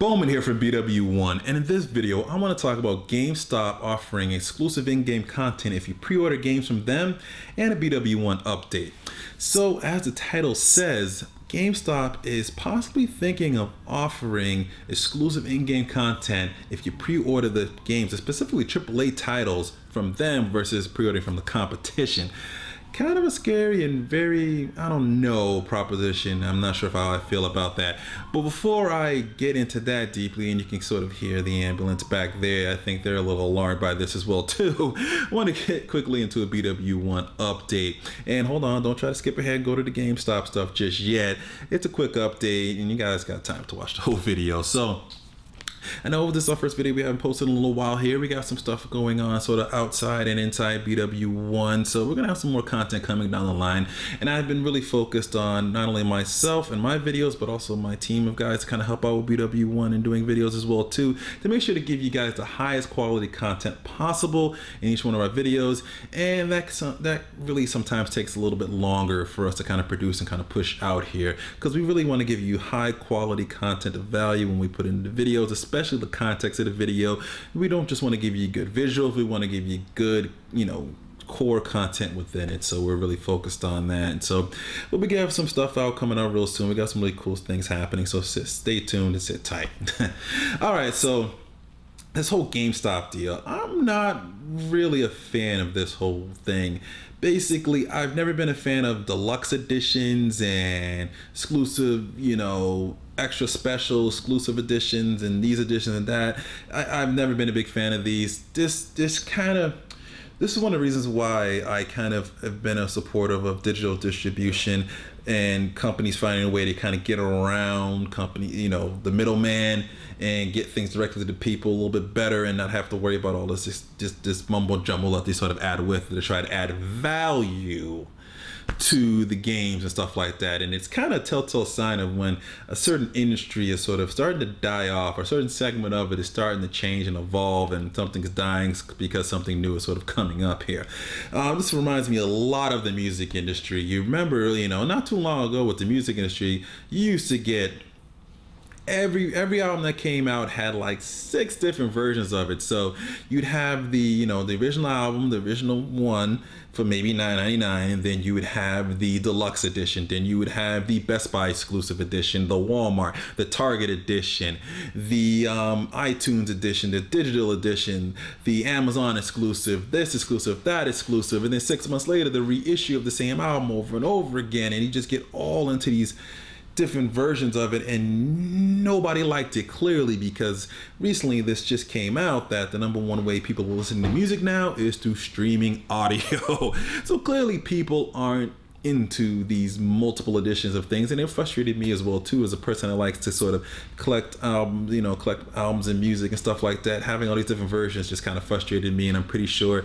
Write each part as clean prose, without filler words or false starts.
Bowman here from BWOne, and in this video I want to talk about GameStop offering exclusive in-game content if you pre-order games from them and a BWOne update. So as the title says, GameStop is possibly thinking of offering exclusive in-game content if you pre-order the games, specifically AAA titles from them versus pre-ordering from the competition. Kind of a scary and very, I don't know, proposition. I'm not sure how I feel about that. But before I get into that deeply, and you can sort of hear the ambulance back there, I think they're a little alarmed by this as well too. I want to get quickly into a BWOne update. And hold on, don't try to skip ahead and go to the GameStop stuff just yet. It's a quick update and you guys got time to watch the whole video. So I know this is our first video we haven't posted in a little while here. We got some stuff going on sort of outside and inside BWOne. So we're going to have some more content coming down the line. And I've been really focused on not only myself and my videos, but also my team of guys to kind of help out with BWOne and doing videos as well too, to make sure to give you guys the highest quality content possible in each one of our videos. And that really sometimes takes a little bit longer for us to kind of produce and kind of push out here, because we really want to give you high quality content of value when we put in the videos, especially the context of the video. We don't just want to give you good visuals, we want to give you good, core content within it. So we're really focused on that. And so we'll be having some stuff out coming out real soon. We got some really cool things happening, so stay tuned and sit tight. All right, so this whole GameStop deal, I'm not really a fan of this whole thing. Basically, I've never been a fan of deluxe editions and exclusive, extra special exclusive editions and these editions and that. I've never been a big fan of these. This is one of the reasons why I kind of have been a supporter of digital distribution and companies finding a way to kind of get around the middleman and get things directly to the people a little bit better and not have to worry about all this mumbo jumbo that they sort of add with to try to add value to the games and stuff like that. And it's kind of a telltale sign of when a certain industry is sort of starting to die off, or a certain segment of it is starting to change and evolve, and something's dying because something new is sort of coming up here. This reminds me a lot of the music industry. You remember, not too long ago with the music industry, you used to get every album that came out had like 6 different versions of it. So you'd have the the original album, the original one for maybe $9.99, and then you would have the deluxe edition, then you would have the Best Buy exclusive edition, the Walmart, the Target edition, the iTunes edition, the digital edition, the Amazon exclusive, this exclusive, that exclusive, and then 6 months later the reissue of the same album over and over again. And you just get all into these different versions of it, and nobody liked it, clearly, because recently this just came out that the #1 way people will listen to music now is through streaming audio. So clearly people aren't into these multiple editions of things, and it frustrated me as well too, as a person that likes to sort of collect albums and music and stuff like that. Having all these different versions just kind of frustrated me, and I'm pretty sure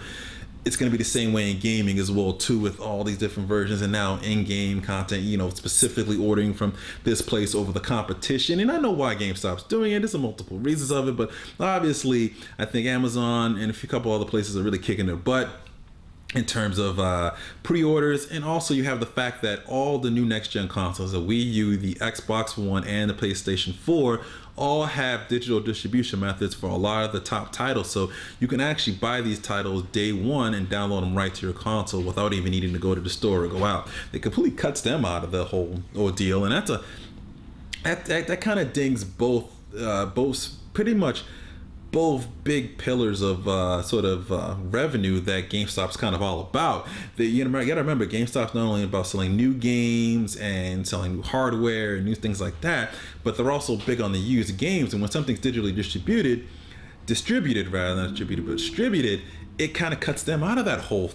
it's going to be the same way in gaming as well too, with all these different versions and now in-game content, specifically ordering from this place over the competition. And I know why GameStop's doing it. There's multiple reasons of it, but obviously I think Amazon and a couple other places are really kicking their butt in terms of pre-orders. And also you have the fact that all the new next-gen consoles, the Wii U, the Xbox One, and the PlayStation 4 all have digital distribution methods for a lot of the top titles. So you can actually buy these titles day one and download them right to your console without even needing to go to the store or go out. It completely cuts them out of the whole ordeal, and that kind of dings both pretty much both big pillars of revenue that GameStop's kind of all about. You gotta remember, GameStop's not only about selling new games and selling new hardware and new things like that, but they're also big on the used games. And when something's digitally distributed, it kind of cuts them out of that whole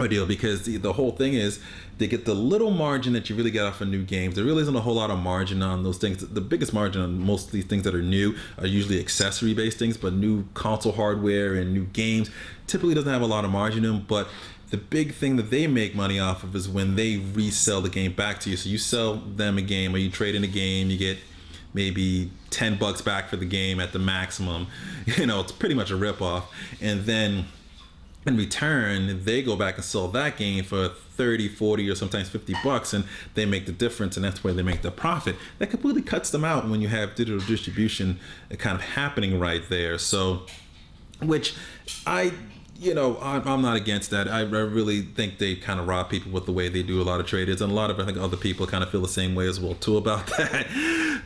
ordeal, because the whole thing is they get the little margin that you really get off of new games. There really isn't a whole lot of margin on those things. The biggest margin on most of these things that are new are usually accessory based things, but new console hardware and new games typically doesn't have a lot of margin in them. But the big thing that they make money off of is when they resell the game back to you. So you sell them a game, or you trade in a game, you get maybe $10 back for the game at the maximum. It's pretty much a ripoff. And then In return, they go back and sell that game for 30, 40, or sometimes $50, and they make the difference, and that's where they make the profit. That completely cuts them out when you have digital distribution kind of happening right there. So, which I'm not against that. I really think they kind of rob people with the way they do a lot of traders, and a lot of, I think, other people kind of feel the same way as well too about that.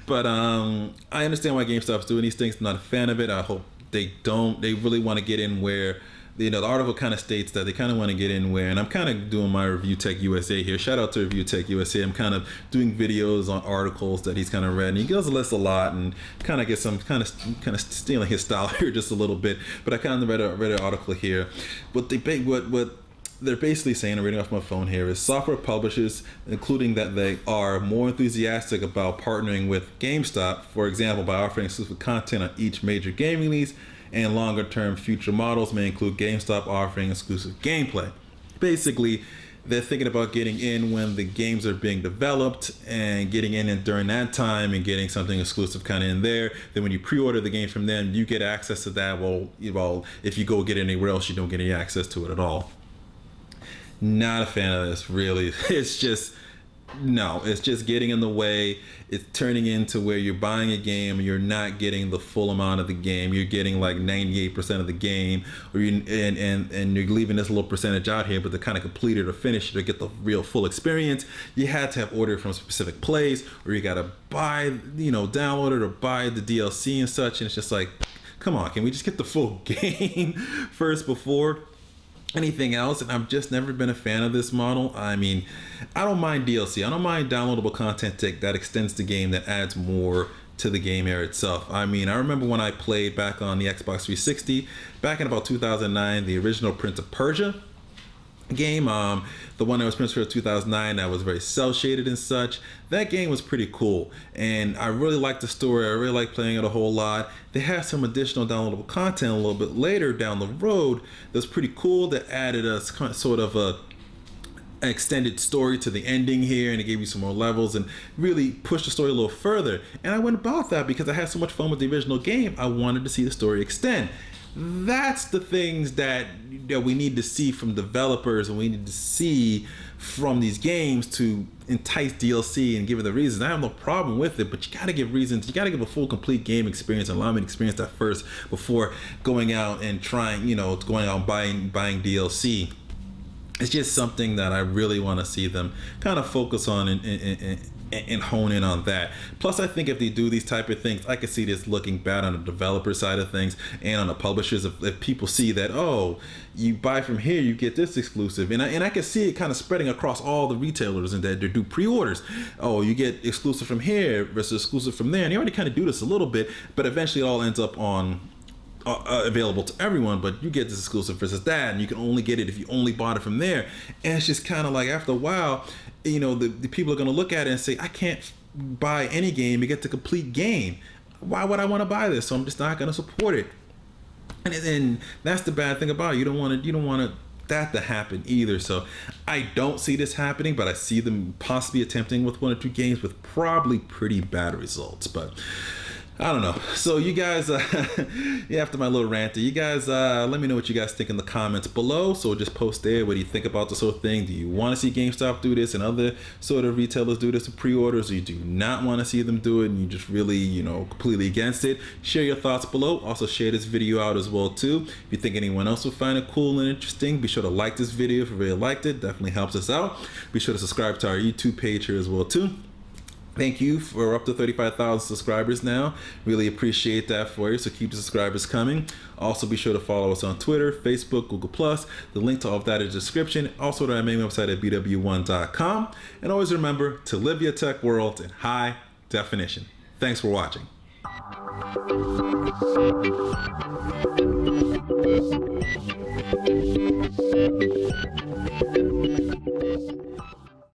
But I understand why GameStop's doing these things. I'm not a fan of it. I hope they don't. They really want to get in where, the article kind of states that they kind of want to get in where, and I'm kind of doing my Review Tech USA here. Shout out to Review Tech USA. I'm kind of doing videos on articles that he's kind of read, and he goes list a lot, and kind of get some kind of stealing his style here just a little bit. But I kind of read an article here. What they're basically saying, I'm reading off my phone here, is software publishers, including that they are more enthusiastic about partnering with GameStop, for example, by offering exclusive content on each major gaming release, and longer term future models may include GameStop offering exclusive gameplay. Basically, they're thinking about getting in when the games are being developed and getting in and during that time and getting something exclusive kind of in there. Then when you pre-order the game from them, you get access to that. Well, if you go get it anywhere else, you don't get any access to it at all. Not a fan of this, really. It's just getting in the way. It's turning into where you're buying a game and you're not getting the full amount of the game. You're getting like 98% of the game, or and you're leaving this little percentage out here, but to kind of complete it or finish it or get the real full experience, you had to have ordered from a specific place, or you got to buy, download it or buy the DLC and such. And it's just like, come on, can we just get the full game first before anything else? And I've just never been a fan of this model. I mean, I don't mind DLC. I don't mind downloadable content that extends the game, that adds more to the game here itself. I mean, I remember when I played back on the Xbox 360, back in about 2009, the original Prince of Persia game, the one that was Prince of 2009, that was very cel shaded and such. That game was pretty cool, and I really liked the story. I really liked playing it a whole lot. They had some additional downloadable content a little bit later down the road that's pretty cool, that added a sort of a extended story to the ending here, and it gave you some more levels and really pushed the story a little further. And I went about that because I had so much fun with the original game. I wanted to see the story extend. That's the things that we need to see from developers, and we need to see from these games to entice DLC and give it the reasons. I have no problem with it, but you got to give reasons. You got to give a full, complete game experience and allow me to experience that first before going out and trying, going out and buying DLC. It's just something that I really want to see them kind of focus on and hone in on that. Plus, I think if they do these type of things, I could see this looking bad on the developer side of things and on the publishers. If people see that, oh, you buy from here, you get this exclusive, and I can see it kind of spreading across all the retailers, and that they do pre-orders. Oh, you get exclusive from here versus exclusive from there, and they already kind of do this a little bit, but eventually it all ends up on available to everyone, but you get this exclusive versus that, and you can only get it if you only bought it from there. And it's just kind of like, after a while, the people are going to look at it and say, I can't buy any game to get the complete game. Why would I want to buy this? So I'm just not going to support it. And that's the bad thing about it. You don't want that to happen either. So I don't see this happening, but I see them possibly attempting with 1 or 2 games with probably pretty bad results. But I don't know. So you guys, after my little rant, you guys, let me know what you guys think in the comments below. So just post there. What do you think about this whole thing? Do you want to see GameStop do this and other sort of retailers do this with pre-orders, or you do not want to see them do it and you just really, completely against it? Share your thoughts below. Also share this video out as well too. If you think anyone else would find it cool and interesting, be sure to like this video if you really liked it. Definitely helps us out. Be sure to subscribe to our YouTube page here as well too. Thank you. For up to 35,000 subscribers now. Really appreciate that for you. So keep the subscribers coming. Also be sure to follow us on Twitter, Facebook, Google+. The link to all of that is in the description. Also to our main website at BWOne.com. And always remember to live your tech world in high definition. Thanks for watching.